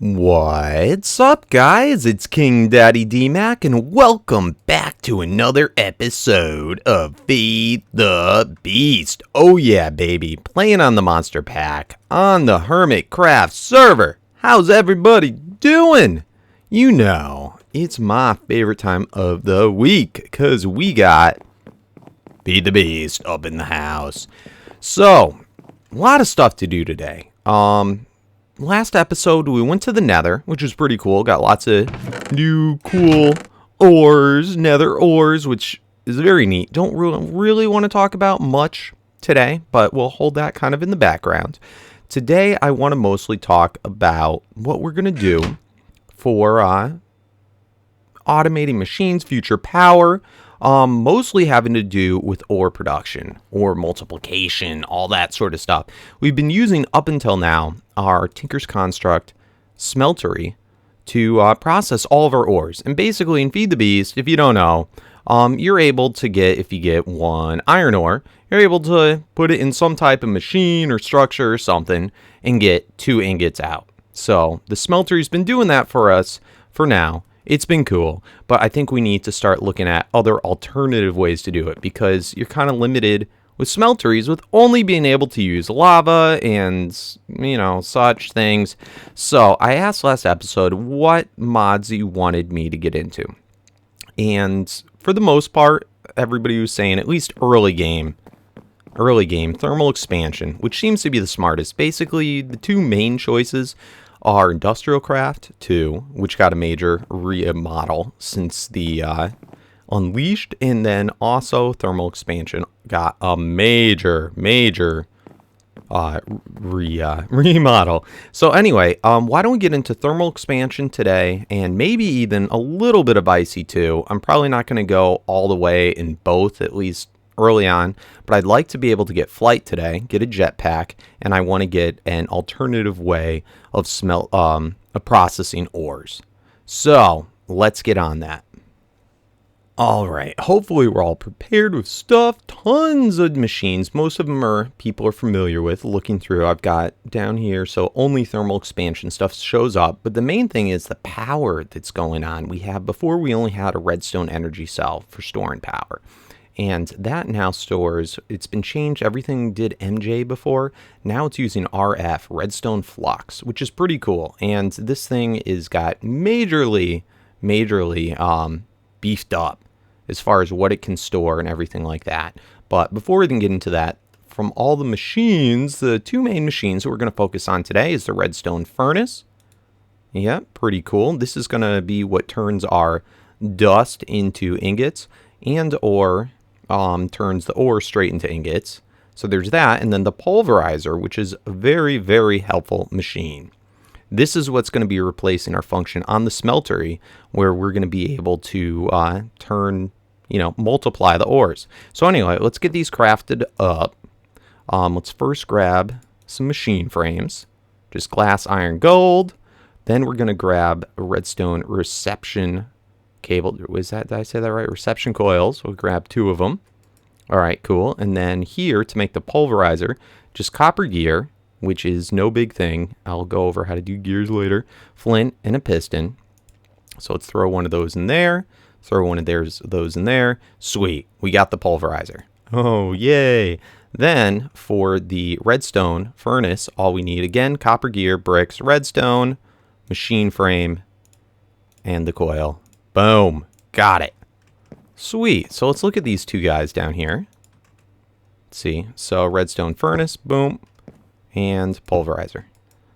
What's up, guys? It's KingDaddyDMAC, and welcome back to another episode of Feed the Beast. Oh yeah, baby, playing on the Monster Pack on the Hermitcraft server. How's everybody doing? You know, it's my favorite time of the week, because we got Feed the Beast up in the house. So, a lot of stuff to do today. Last episode, we went to the Nether, which was pretty cool. Got lots of new cool ores, Nether ores, which is very neat. Don't really want to talk about much today, but we'll hold that kind of in the background. Today, I want to mostly talk about what we're going to do for automating machines, future power, mostly having to do with ore production, ore multiplication, all that sort of stuff. We've been using up until now our Tinker's Construct smeltery to process all of our ores. And basically in Feed the Beast, if you don't know, you're able to get, if you get one iron ore, you're able to put it in some type of machine or structure or something and get 2 ingots out. So the smeltery's been doing that for us for now. It's been cool, but I think we need to start looking at other alternative ways to do it, because you're kind of limited with smelteries with only being able to use lava and, you know, such things. So I asked last episode what mods you wanted me to get into. And for the most part, everybody was saying at least early game thermal expansion, which seems to be the smartest. Basically, the 2 main choices are Industrial Craft 2, which got a major remodel since the Unleashed, and then also Thermal Expansion got a major remodel. So anyway, why don't we get into Thermal Expansion today, and maybe even a little bit of IC2. I'm probably not going to go all the way in both, at least early on, but I'd like to be able to get flight today, get a jetpack, and I want to get an alternative way of processing ores. So let's get on that. All right, hopefully we're all prepared with stuff. Tons of machines. Most of them people are familiar with. Looking through, I've got down here, so only thermal expansion stuff shows up. But the main thing is the power that's going on. Before we only had a redstone energy cell for storing power. And that now stores, it's been changed, everything did MJ before, now it's using RF, redstone flux, which is pretty cool. And this thing is got majorly beefed up as far as what it can store and everything like that. But before we even get into that, from all the machines, the 2 main machines that we're going to focus on today is the redstone furnace. Yeah, pretty cool. This is going to be what turns our dust into ingots, and or turns the ore straight into ingots. So there's that, and then the Pulveriser, which is a very helpful machine. This is what's going to be replacing our function on the smeltery, where we're going to be able to multiply the ores. So anyway, let's get these crafted up. Let's first grab some machine frames, just glass, iron, gold. Then we're going to grab a redstone reception cable. Did I say that right? Reception coils. We'll grab 2 of them. All right, cool. And then here, to make the Pulveriser, just copper gear, which is no big thing. I'll go over how to do gears later. Flint and a piston. So let's throw one of those in there. Throw one of those in there. Sweet. We got the Pulveriser. Oh, yay. Then for the redstone furnace, all we need, again, copper gear, bricks, redstone, machine frame, and the coil. Boom. Got it. Sweet. So let's look at these 2 guys down here. Let's see. So redstone furnace, boom, and Pulveriser.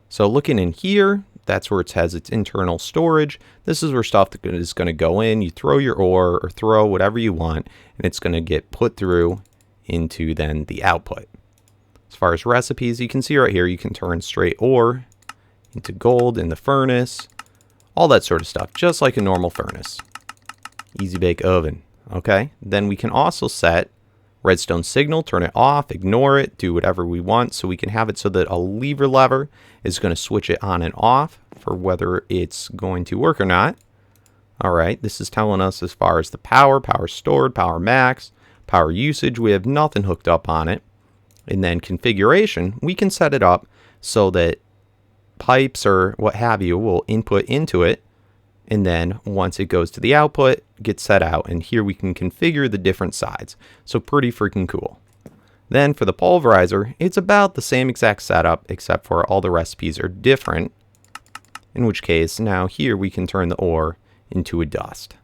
So looking in here, that's where it has its internal storage. This is where stuff is going to go in. You throw your ore or throw whatever you want, and it's going to get put through into then the output. As far as recipes, you can see right here, you can turn straight ore into gold in the furnace. All that sort of stuff, just like a normal furnace. Easy bake oven. Okay, then we can also set redstone signal, turn it off, ignore it, do whatever we want. So we can have it so that a lever is going to switch it on and off for whether it's going to work or not. All right, this is telling us as far as the power stored, power max, power usage. We have nothing hooked up on it. And then configuration, we can set it up so that pipes or what have you will input into it. And then once it goes to the output, gets set out. And here we can configure the different sides. So pretty freaking cool. Then for the pulverizer, it's about the same exact setup, except for all the recipes are different. In which case, now here we can turn the ore into a dust.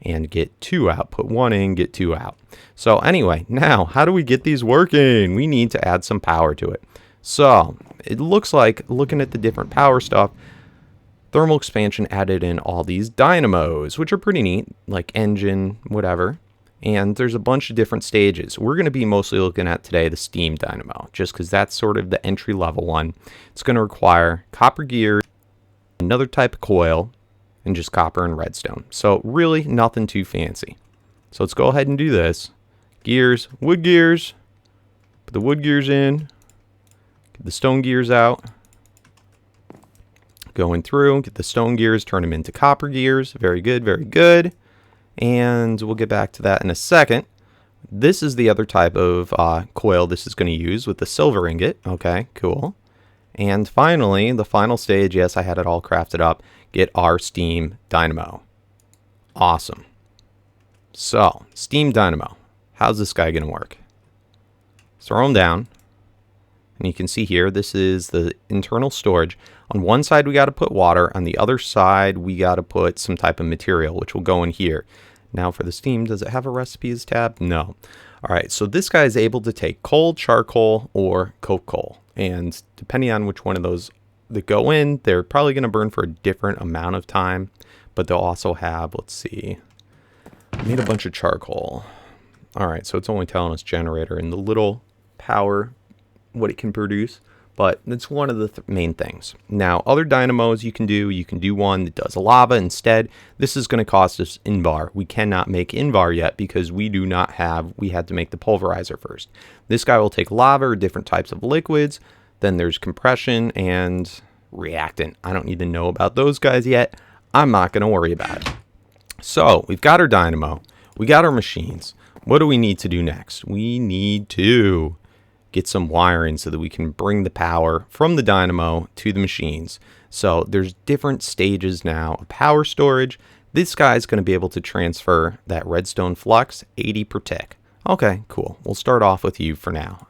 And get 2 out. Put 1 in, get 2 out. So anyway, now how do we get these working? We need to add some power to it. So it looks like, looking at the different power stuff, thermal expansion added in all these dynamos, which are pretty neat, like engine, whatever. And there's a bunch of different stages. We're going to be mostly looking at today the steam dynamo, just because that's sort of the entry level one. It's going to require copper gears, another type of coil, and just copper and redstone. So really nothing too fancy. So let's go ahead and do this. Gears, wood gears, put the wood gears in, get the stone gears out. Going through, get the stone gears, turn them into copper gears. Very good, very good. And we'll get back to that in a second. This is the other type of coil this is going to use with the silver ingot. Okay, cool. And finally, the final stage, yes, I had it all crafted up. Get our steam dynamo. Awesome. So, steam dynamo. How's this guy going to work? Throw him down. And you can see here, this is the internal storage. On one side, we got to put water. On the other side, we got to put some type of material, which will go in here. Now for the steam, does it have a recipes tab? No. All right, so this guy is able to take coal, charcoal, or coke coal. And depending on which one of those that go in, they're probably going to burn for a different amount of time. But they'll also have, let's see, I made a bunch of charcoal. All right, so it's only telling us generator and the little power, what it can produce. But that's one of the main things. Now, other dynamos you can do one that does lava instead. This is going to cost us Invar. We cannot make Invar yet because we do not have, we had to make the pulverizer first. This guy will take lava or different types of liquids. Then there's compression and reactant. I don't need to know about those guys yet. I'm not going to worry about it. So, we've got our dynamo. We got our machines. What do we need to do next? We need to get some wiring so that we can bring the power from the dynamo to the machines. So there's different stages now of power storage. This guy's going to be able to transfer that redstone flux 80 per tick. Okay, cool. We'll start off with you for now.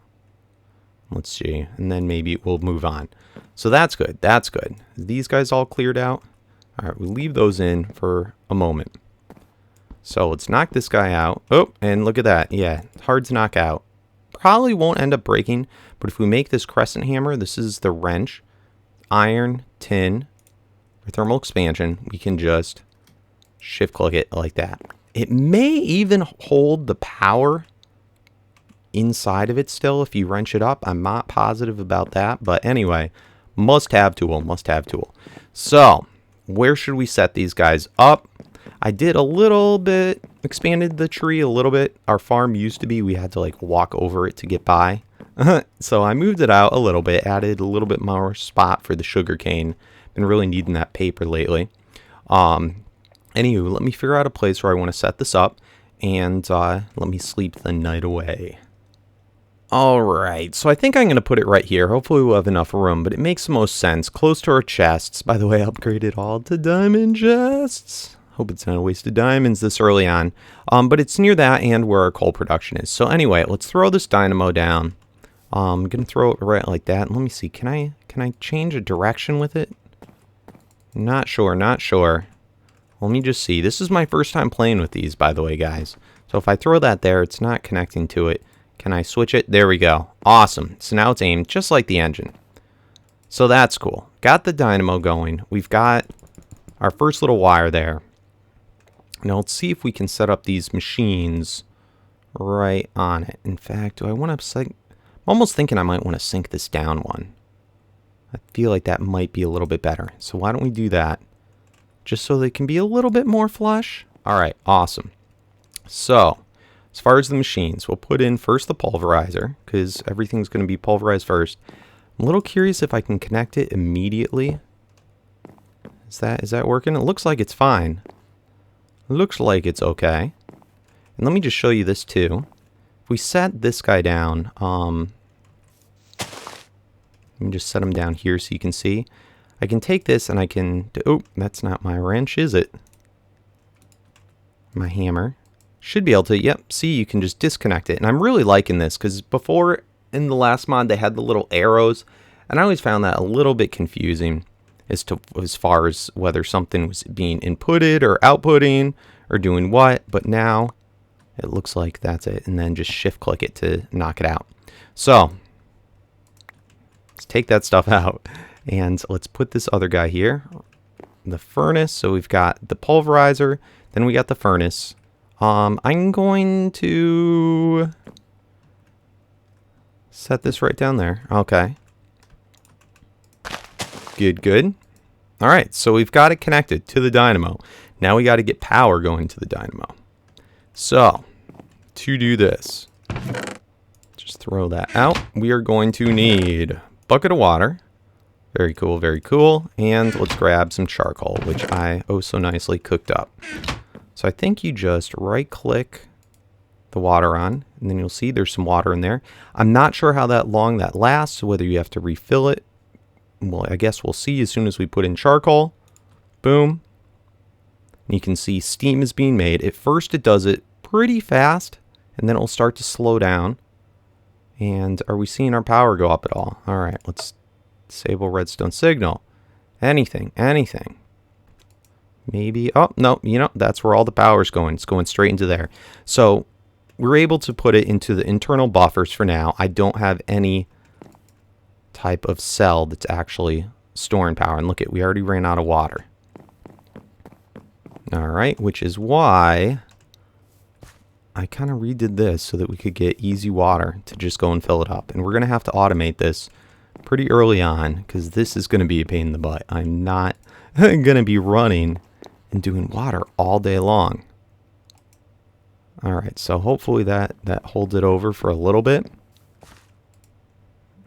Let's see, and then maybe we'll move on. So that's good. That's good. These guys all cleared out. All right, we'll leave those in for a moment. So let's knock this guy out. Oh, and look at that. Yeah, hard to knock out. Probably won't end up breaking, but if we make this crescent hammer, this is the wrench, iron, tin, or thermal expansion, we can just shift click it like that. It may even hold the power inside of it still if you wrench it up. I'm not positive about that, but anyway, must have tool, must have tool. So where should we set these guys up? I did a little bit, expanded the tree a little bit. Our farm used to be, we had to like walk over it to get by. So I moved it out a little bit, added a little bit more spot for the sugar cane. Been really needing that paper lately. Anywho, let me figure out a place where I want to set this up and let me sleep the night away. Alright, so I think I'm going to put it right here. Hopefully we'll have enough room, but it makes the most sense. Close to our chests. By the way, I upgraded all to diamond chests. Hope it's not a waste of diamonds this early on. But it's near that and where our coal production is. So anyway, let's throw this dynamo down. I'm going to throw it right like that. Let me see. Can I change a direction with it? Not sure, not sure. Let me just see. This is my first time playing with these, by the way, guys. So if I throw that there, it's not connecting to it. Can I switch it? There we go. Awesome. So now it's aimed just like the engine. So that's cool. Got the dynamo going. We've got our first little wire there. Now let's see if we can set up these machines right on it. In fact, do I want to sync? I'm almost thinking I might want to sync this down one. I feel like that might be a little bit better. So why don't we do that? Just so they can be a little bit more flush. All right, awesome. So as far as the machines, we'll put in first the pulverizer because everything's going to be pulverized first. I'm a little curious if I can connect it immediately. Is that working? It looks like it's fine. Looks like it's okay. And let me just show you this too. If we set this guy down, Let me just set them down here so you can see. I can take this and I can... Oh, that's not my wrench, is it? My hammer. Should be able to... Yep, see, you can just disconnect it. And I'm really liking this because before, in the last mod, they had the little arrows. And I always found that a little bit confusing as far as whether something was being inputted or outputting or doing what. But now it looks like that's it. And then just shift click it to knock it out. So let's take that stuff out. And let's put this other guy here. The furnace. So we've got the pulverizer. Then we got the furnace. I'm going to set this right down there. Okay. Good, good. All right, so we've got it connected to the dynamo. Now we got to get power going to the dynamo. So, to do this, just throw that out. We are going to need a bucket of water. Very cool, very cool. And let's grab some charcoal, which I oh so nicely cooked up. So I think you just right-click the water on, and then you'll see there's some water in there. I'm not sure how long that lasts, whether you have to refill it. Well, I guess we'll see as soon as we put in charcoal. Boom. And you can see steam is being made. At first it does it pretty fast, and then it'll start to slow down. And are we seeing our power go up at all? All right, let's disable redstone signal. Anything. Maybe, oh, no, you know, that's where all the power's going. It's going straight into there. So we're able to put it into the internal buffers for now. I don't have any type of cell that's actually storing power. And look at, we already ran out of water. All right, which is why I kind of redid this so that we could get easy water to just go and fill it up. And we're going to have to automate this pretty early on because this is going to be a pain in the butt. I'm not going to be running and doing water all day long. All right, so hopefully that holds it over for a little bit.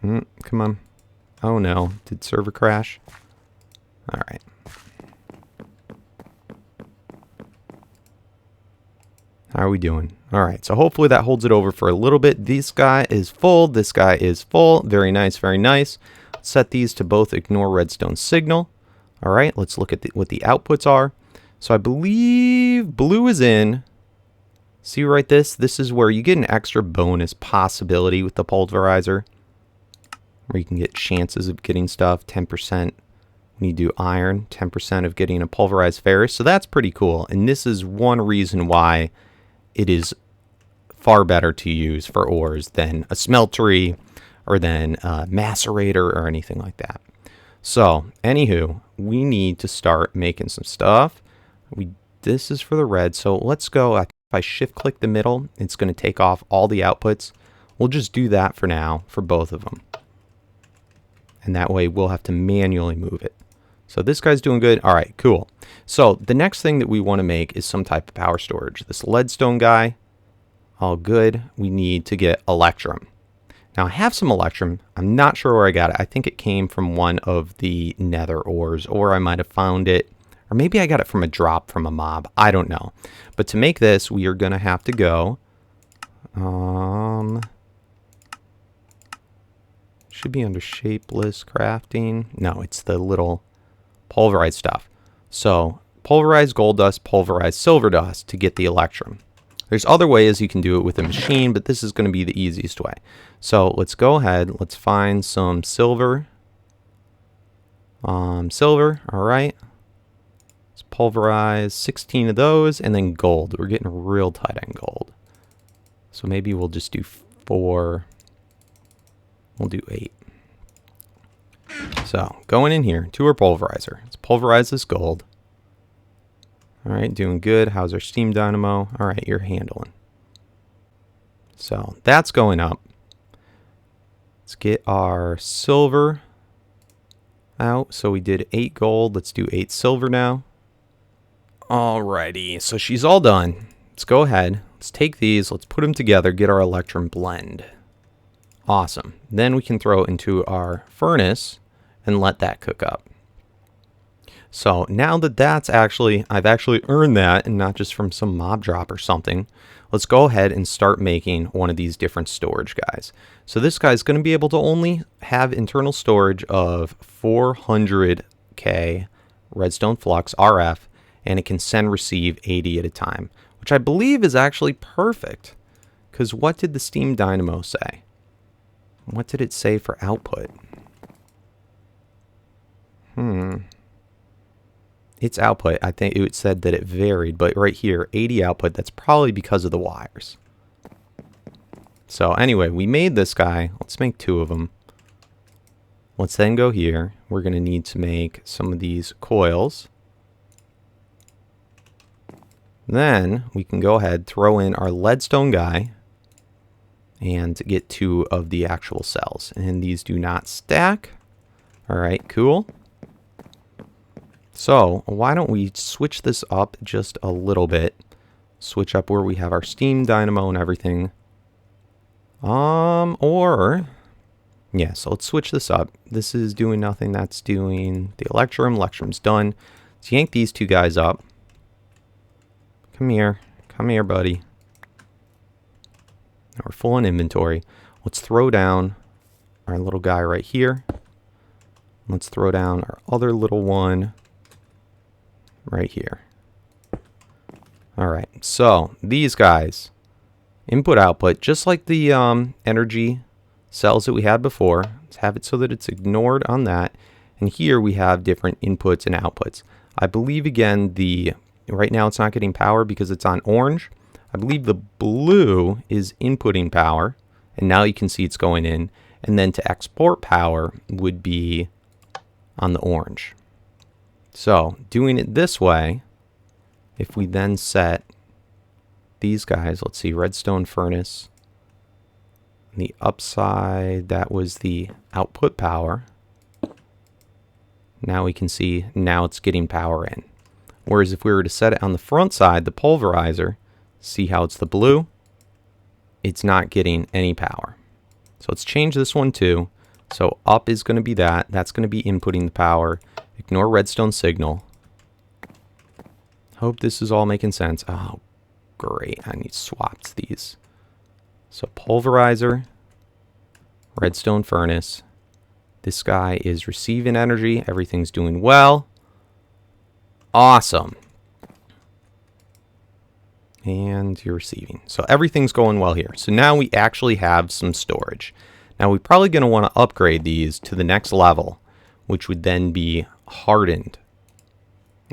Come on. Oh no, did server crash? All right. How are we doing? All right, so hopefully that holds it over for a little bit. This guy is full. This guy is full. Very nice, very nice. Set these to both ignore redstone signal. All right, let's look at what the outputs are. So I believe blue is in. See right this? This is where you get an extra bonus possibility with the pulverizer, where you can get chances of getting stuff, 10% when you do iron, 10% of getting a pulverized ferrous. So that's pretty cool. And this is one reason why it is far better to use for ores than a smeltery or than a macerator or anything like that. So, anywho, we need to start making some stuff. This is for the red, so let's go. If I shift click the middle, it's going to take off all the outputs. We'll just do that for now for both of them. And that way we'll have to manually move it. So this guy's doing good. All right, cool. So the next thing that we want to make is some type of power storage. This leadstone guy, all good. We need to get electrum. Now I have some electrum. I'm not sure where I got it. I think it came from one of the nether ores, or I might have found it, or maybe I got it from a drop from a mob. I don't know. But to make this, we are going to have to go. Should be under shapeless crafting. No, it's the little pulverized stuff. So pulverized gold dust, pulverized silver dust to get the electrum. There's other ways you can do it with a machine, but this is going to be the easiest way. So let's go ahead. Let's find some silver. Silver, all right. Let's pulverize 16 of those, and then gold. We're getting real tight on gold. So maybe we'll just do 4. We'll do 8. So going in here to our pulverizer. Let's pulverize this gold. All right, doing good. How's our steam dynamo? All right, you're handling. So that's going up. Let's get our silver out. So we did 8 gold. Let's do 8 silver now. Alrighty, so she's all done. Let's go ahead. Let's take these. Let's put them together. Get our electrum blend. Awesome. Then we can throw it into our furnace and let that cook up. So now that I've actually earned that and not just from some mob drop or something, let's go ahead and start making one of these different storage guys. So this guy's going to be able to only have internal storage of 400k redstone flux RF, and it can send receive 80 at a time, which I believe is actually perfect. Because what did the Steam Dynamo say? What did it say for output? Its output, I think it said that it varied, but right here, 80 output, that's probably because of the wires. So anyway, we made this guy. Let's make 2 of them. Let's then go here. We're going to need to make some of these coils. Then we can go ahead, throw in our leadstone guy, and get 2 of the actual cells. And these do not stack. All right, cool. So why don't we switch this up just a little bit? Switch up where we have our Steam Dynamo and everything. So let's switch this up. This is doing nothing. That's doing the Electrum. Electrum's done. Let's yank these 2 guys up. Come here. Come here, buddy. Now we're full on inventory. Let's throw down our little guy right here. Let's throw down our other little one right here. All right, so these guys, input output, just like the energy cells that we had before. Let's have it so that it's ignored on that. And here we have different inputs and outputs. I believe, again, right now it's not getting power because it's on orange. I believe the blue is inputting power, and now you can see it's going in. And then to export power would be on the orange. So doing it this way, if we then set these guys, let's see, redstone furnace, the upside, that was the output power. Now we can see now it's getting power in. Whereas if we were to set it on the front side, the pulverizer, see how it's the blue? It's not getting any power. So let's change this one too. So up is going to be that. That's going to be inputting the power. Ignore redstone signal. Hope this is all making sense. Oh, great. I need swapped these. So pulverizer, redstone furnace. This guy is receiving energy. Everything's doing well. Awesome. And you're receiving. So everything's going well here. So now we actually have some storage. Now we're probably going to want to upgrade these to the next level, which would then be hardened.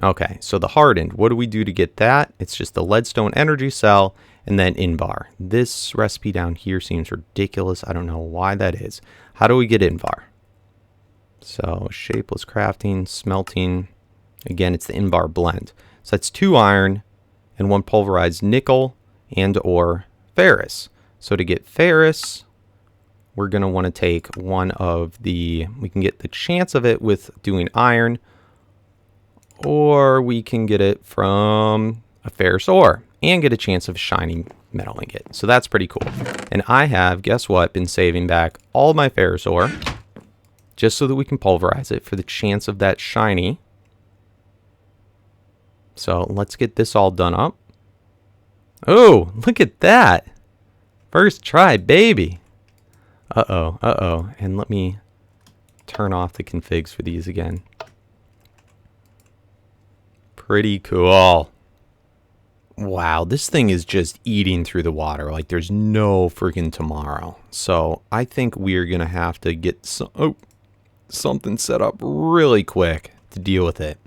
Okay, so the hardened, what do we do to get that? It's just the leadstone energy cell and then Invar. This recipe down here seems ridiculous. I don't know why that is. How do we get Invar? So shapeless crafting, smelting. Again, it's the Invar blend. So that's 2 iron and 1 pulverized nickel and or ferrous. So to get ferrous, we're going to want to take one of the, we can get the chance of it with doing iron, or we can get it from a ferrous ore and get a chance of shiny metal ingot. So that's pretty cool. And I have, guess what, been saving back all my ferrous ore just so that we can pulverize it for the chance of that shiny. So let's get this all done up. Oh, look at that. First try, baby. Uh-oh. And let me turn off the configs for these again. Pretty cool. Wow, this thing is just eating through the water like there's no freaking tomorrow. So I think we're going to have to get something set up really quick to deal with it.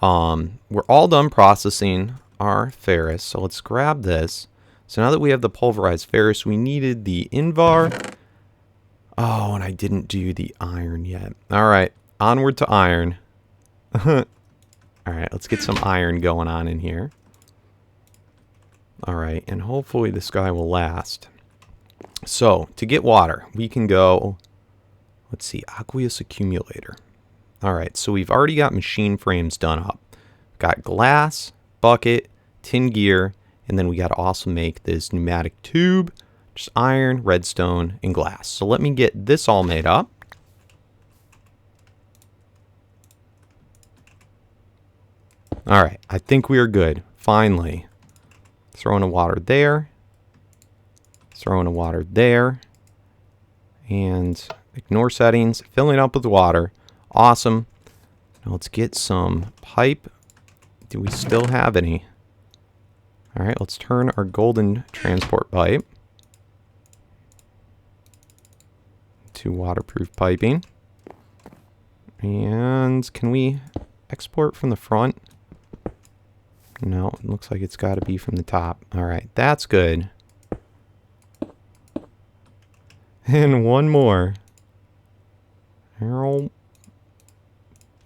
We're all done processing our ferrous, so let's grab this. So now that we have the pulverized ferrous, we needed the Invar. Oh, and I didn't do the iron yet. All right, onward to iron. All right, let's get some iron going on in here. All right, and hopefully this guy will last. So to get water, we can go, let's see, aqueous accumulator. All right, so we've already got machine frames done up. Got glass, bucket, tin gear, and then we got to also make this pneumatic tube, just iron, redstone, and glass. So let me get this all made up. All right, I think we are good. Finally. Throwing a water there. Throwing a water there. And ignore settings. Filling up with water. Awesome. Now let's get some pipe. Do we still have any? All right, let's turn our golden transport pipe to waterproof piping. And can we export from the front? No, it looks like it's got to be from the top. All right, that's good. And one more.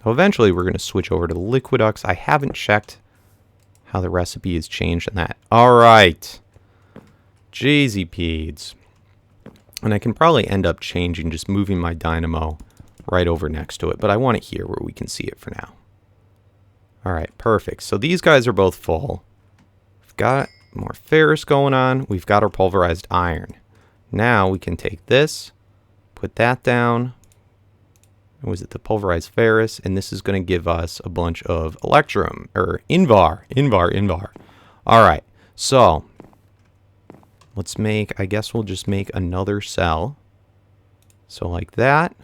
Eventually, we're going to switch over to Liquiducts. I haven't checked how the recipe has changed in that. All right. Jeezy peeds. And I can probably end up changing, just moving my dynamo right over next to it. But I want it here where we can see it for now. All right, perfect. So these guys are both full. We've got more ferrous going on. We've got our pulverized iron. Now we can take this, put that down. Was it the pulverized ferrous? And this is going to give us a bunch of electrum, or invar. All right, so let's make, I guess we'll just make another cell. So like that.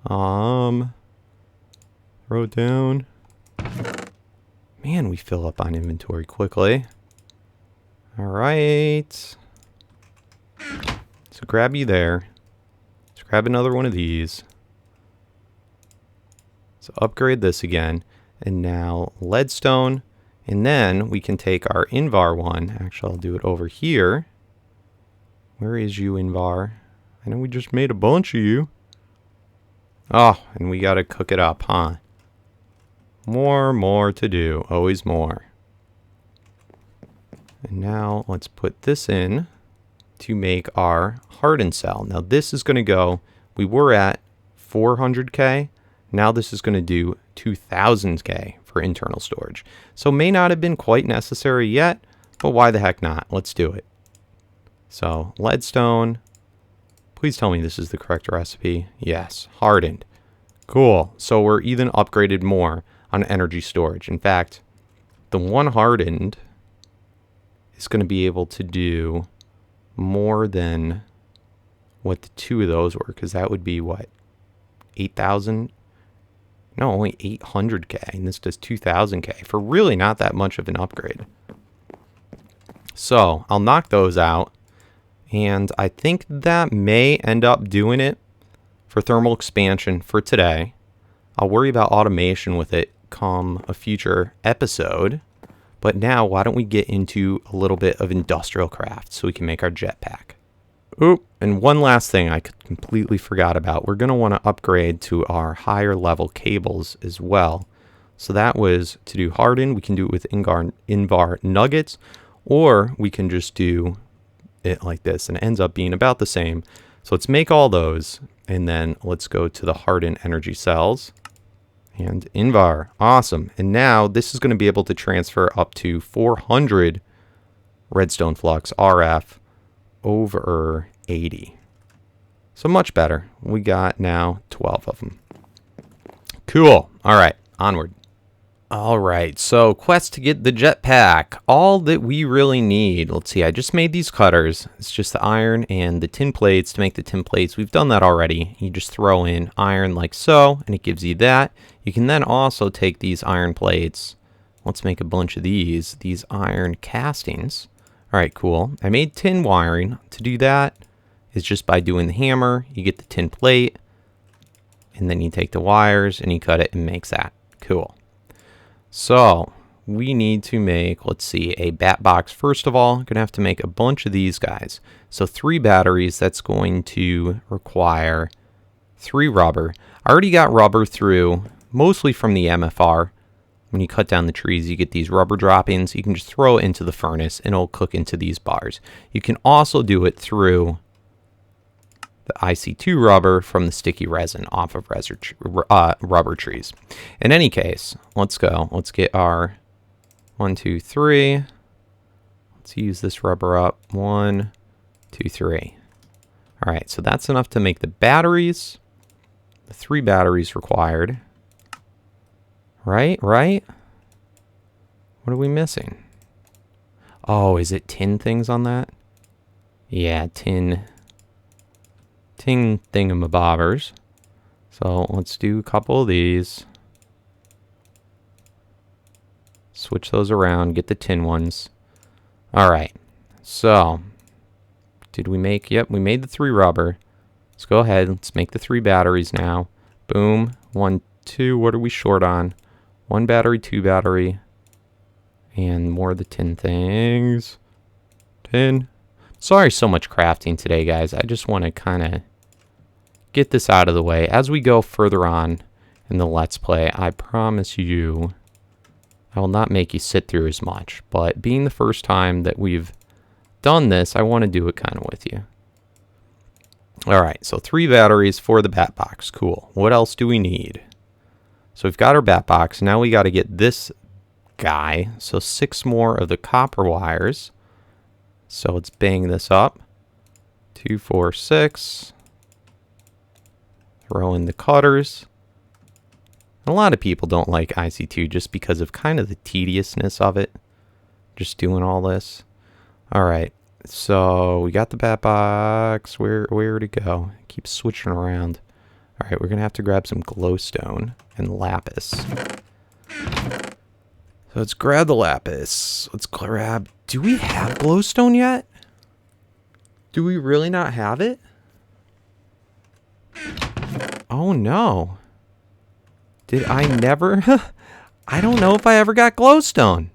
Throw it down. Man, we fill up on inventory quickly. All right. So grab you there. Let's grab another one of these. So upgrade this again. And now leadstone. And then we can take our invar one. Actually, I'll do it over here. Where is you, invar? I know we just made a bunch of you. Oh, and we got to cook it up, huh? More to do. Always more. And now let's put this in to make our hardened cell. Now this is going to go, we were at 400K. Now this is going to do 2000K for internal storage. So may not have been quite necessary yet, but why the heck not? Let's do it. So leadstone. Please tell me this is the correct recipe. Yes, hardened. Cool. So we're even upgraded more on energy storage. In fact, the one hardened is going to be able to do more than what the two of those were, because that would be what, 8,000? No, only 800K, and this does 2,000K for really not that much of an upgrade. So I'll knock those out, and I think that may end up doing it for thermal expansion for today. I'll worry about automation with it come a future episode. But now, why don't we get into a little bit of industrial craft so we can make our jetpack. Oop, and one last thing I completely forgot about. We're going to want to upgrade to our higher level cables as well. So that was to do harden. We can do it with invar nuggets, or we can just do it like this, and it ends up being about the same. So let's make all those, and then let's go to the hardened energy cells. And invar, awesome. And now this is going to be able to transfer up to 400 redstone flux RF over 80. So much better. We got now 12 of them. Cool. All right, onward. All right, so quest to get the jetpack. All that we really need. Let's see, I just made these cutters. It's just the iron and the tin plates to make the tin plates. We've done that already. You just throw in iron like so, and it gives you that. You can then also take these iron plates. Let's make a bunch of these iron castings. All right, cool. I made tin wiring. To do that is just by doing the hammer. You get the tin plate, and then you take the wires and you cut it and makes that. Cool. So we need to make, let's see, a bat box. First of all, I'm going to have to make a bunch of these guys. So 3 batteries, that's going to require 3 rubber. I already got rubber through, mostly from the MFR. When you cut down the trees, you get these rubber droppings. You can just throw it into the furnace and it'll cook into these bars. You can also do it through the IC2 rubber from the sticky resin off of rubber trees. In any case, let's go. Let's get our 1, 2, 3. Let's use this rubber up. 1, 2, 3. All right, so that's enough to make the batteries. The 3 batteries required. Right? What are we missing? Oh, is it tin things on that? Yeah, tin thingamabobbers. So let's do a couple of these. Switch those around, get the tin ones. Alright, so did we make, yep, we made the 3 rubber. Let's go ahead, let's make the 3 batteries now. Boom, 1, 2, what are we short on? 1 battery, 2 battery, and more of the tin things. Tin. Sorry so much crafting today, guys. I just want to kind of get this out of the way. As we go further on in the Let's Play, I promise you I will not make you sit through as much. But being the first time that we've done this, I want to do it kind of with you. Alright, so 3 batteries for the bat box. Cool. What else do we need? So we've got our bat box. Now we got to get this guy. So 6 more of the copper wires. So let's bang this up. 2, 4, 6. Throw in the cutters. A lot of people don't like IC2 just because of kind of the tediousness of it. Just doing all this. Alright, so we got the bat box. Where to go? Keep switching around. Alright, we're going to have to grab some glowstone and lapis. So let's grab the lapis. Let's grab... Do we have glowstone yet? Do we really not have it? Oh no. Did I never? I don't know if I ever got glowstone.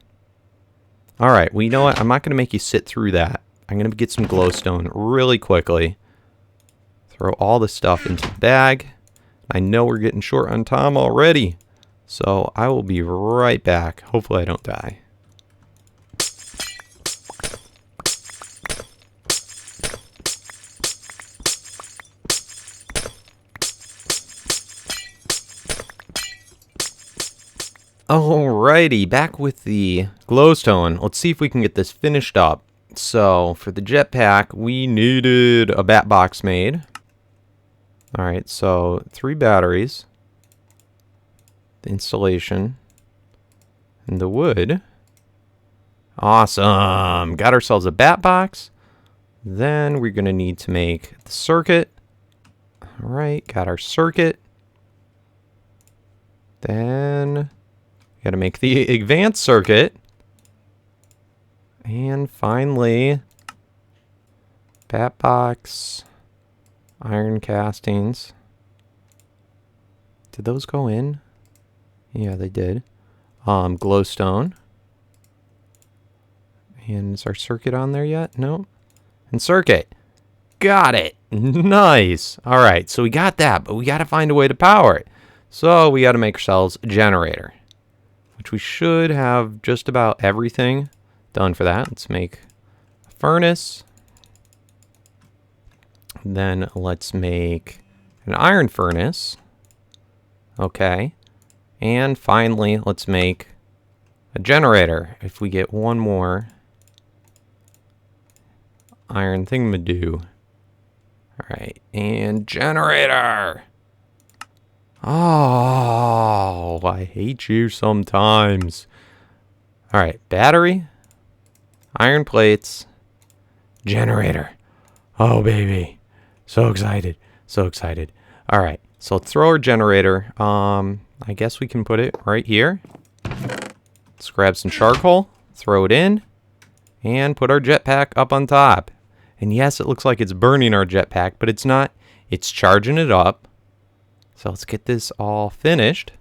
Alright, well you know what? I'm not going to make you sit through that. I'm going to get some glowstone really quickly. Throw all the stuff into the bag. I know we're getting short on time already. So I will be right back. Hopefully I don't die. Alrighty, back with the glowstone. Let's see if we can get this finished up. So, for the jetpack, we needed a bat box made. Alright, so 3 batteries. The installation. And the wood. Awesome! Got ourselves a bat box. Then we're going to need to make the circuit. Alright, got our circuit. Then... got to make the advanced circuit. And finally, bat box, iron castings. Did those go in? Yeah, they did. Glowstone. And is our circuit on there yet? No. And circuit. Got it. Nice. All right, so we got that, but we got to find a way to power it. So we got to make ourselves a generator, which we should have just about everything done for that. Let's make a furnace. Then let's make an iron furnace. Okay. And finally, let's make a generator. If we get one more iron thingamadoo. Alright, and generator! Oh, I hate you sometimes. Alright, battery, iron plates, generator. Oh, baby. So excited. So excited. Alright, so let's throw our generator. I guess we can put it right here. Let's grab some charcoal, throw it in, and put our jetpack up on top. And yes, it looks like it's burning our jetpack, but it's not. It's charging it up. So let's get this all finished.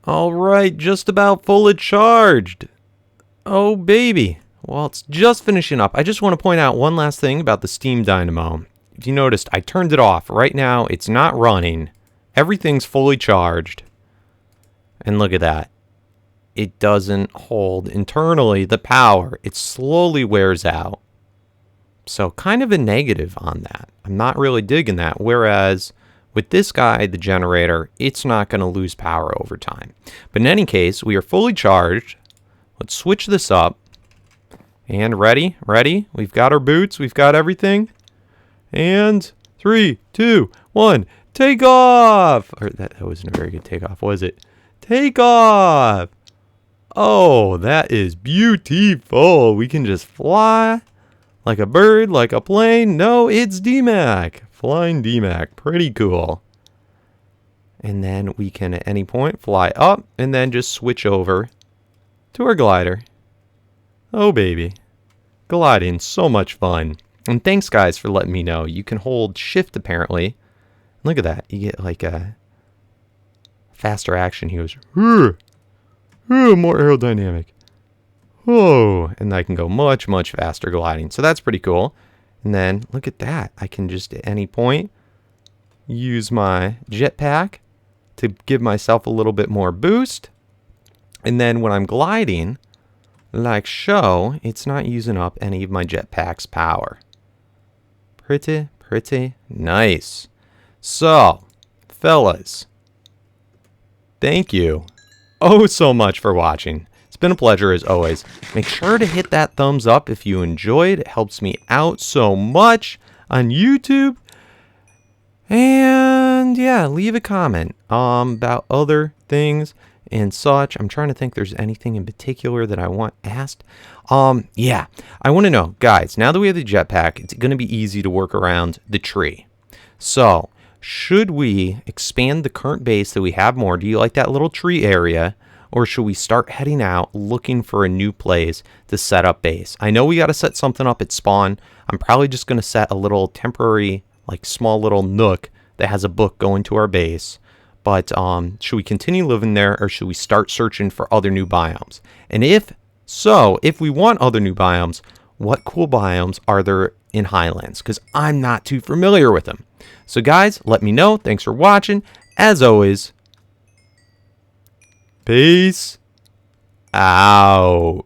Alright, just about fully charged. Oh, baby. Well, it's just finishing up. I just want to point out one last thing about the steam dynamo. If you noticed, I turned it off. Right now, it's not running. Everything's fully charged. And look at that. It doesn't hold internally the power. It slowly wears out. So kind of a negative on that. I'm not really digging that. Whereas with this guy, the generator, it's not going to lose power over time. But in any case, we are fully charged. Let's switch this up. And ready? Ready? We've got our boots. We've got everything. And 3, 2, 1, take off! Or that wasn't a very good takeoff, was it? Take off! Oh, that is beautiful. We can just fly like a bird, like a plane. No, it's DMAC. Flying DMAC. Pretty cool. And then we can at any point fly up and then just switch over to our glider. Oh, baby. Gliding, so much fun. And thanks, guys, for letting me know. You can hold shift, apparently. Look at that. You get like a faster action. He goes, more aerodynamic. Whoa. And I can go much, much faster gliding. So that's pretty cool. And then look at that. I can just at any point use my jetpack to give myself a little bit more boost. And then when I'm gliding, like so, it's not using up any of my jetpack's power. Pretty, pretty nice. So, fellas, thank you oh so much for watching. It's been a pleasure as always. Make sure to hit that thumbs up if you enjoyed. It helps me out so much on YouTube. And yeah, leave a comment about other things and such. I'm trying to think if there's anything in particular that I want asked. Yeah, I want to know, guys, now that we have the jetpack, it's going to be easy to work around the tree. So, should we expand the current base that we have more? Do you like that little tree area? Or should we start heading out looking for a new place to set up base? I know we got to set something up at spawn. I'm probably just going to set a little temporary, like small little nook that has a book going to our base. But should we continue living there, or should we start searching for other new biomes? And if we want other new biomes, what cool biomes are there in Highlands? Because I'm not too familiar with them. So guys, let me know. Thanks for watching. As always, peace out.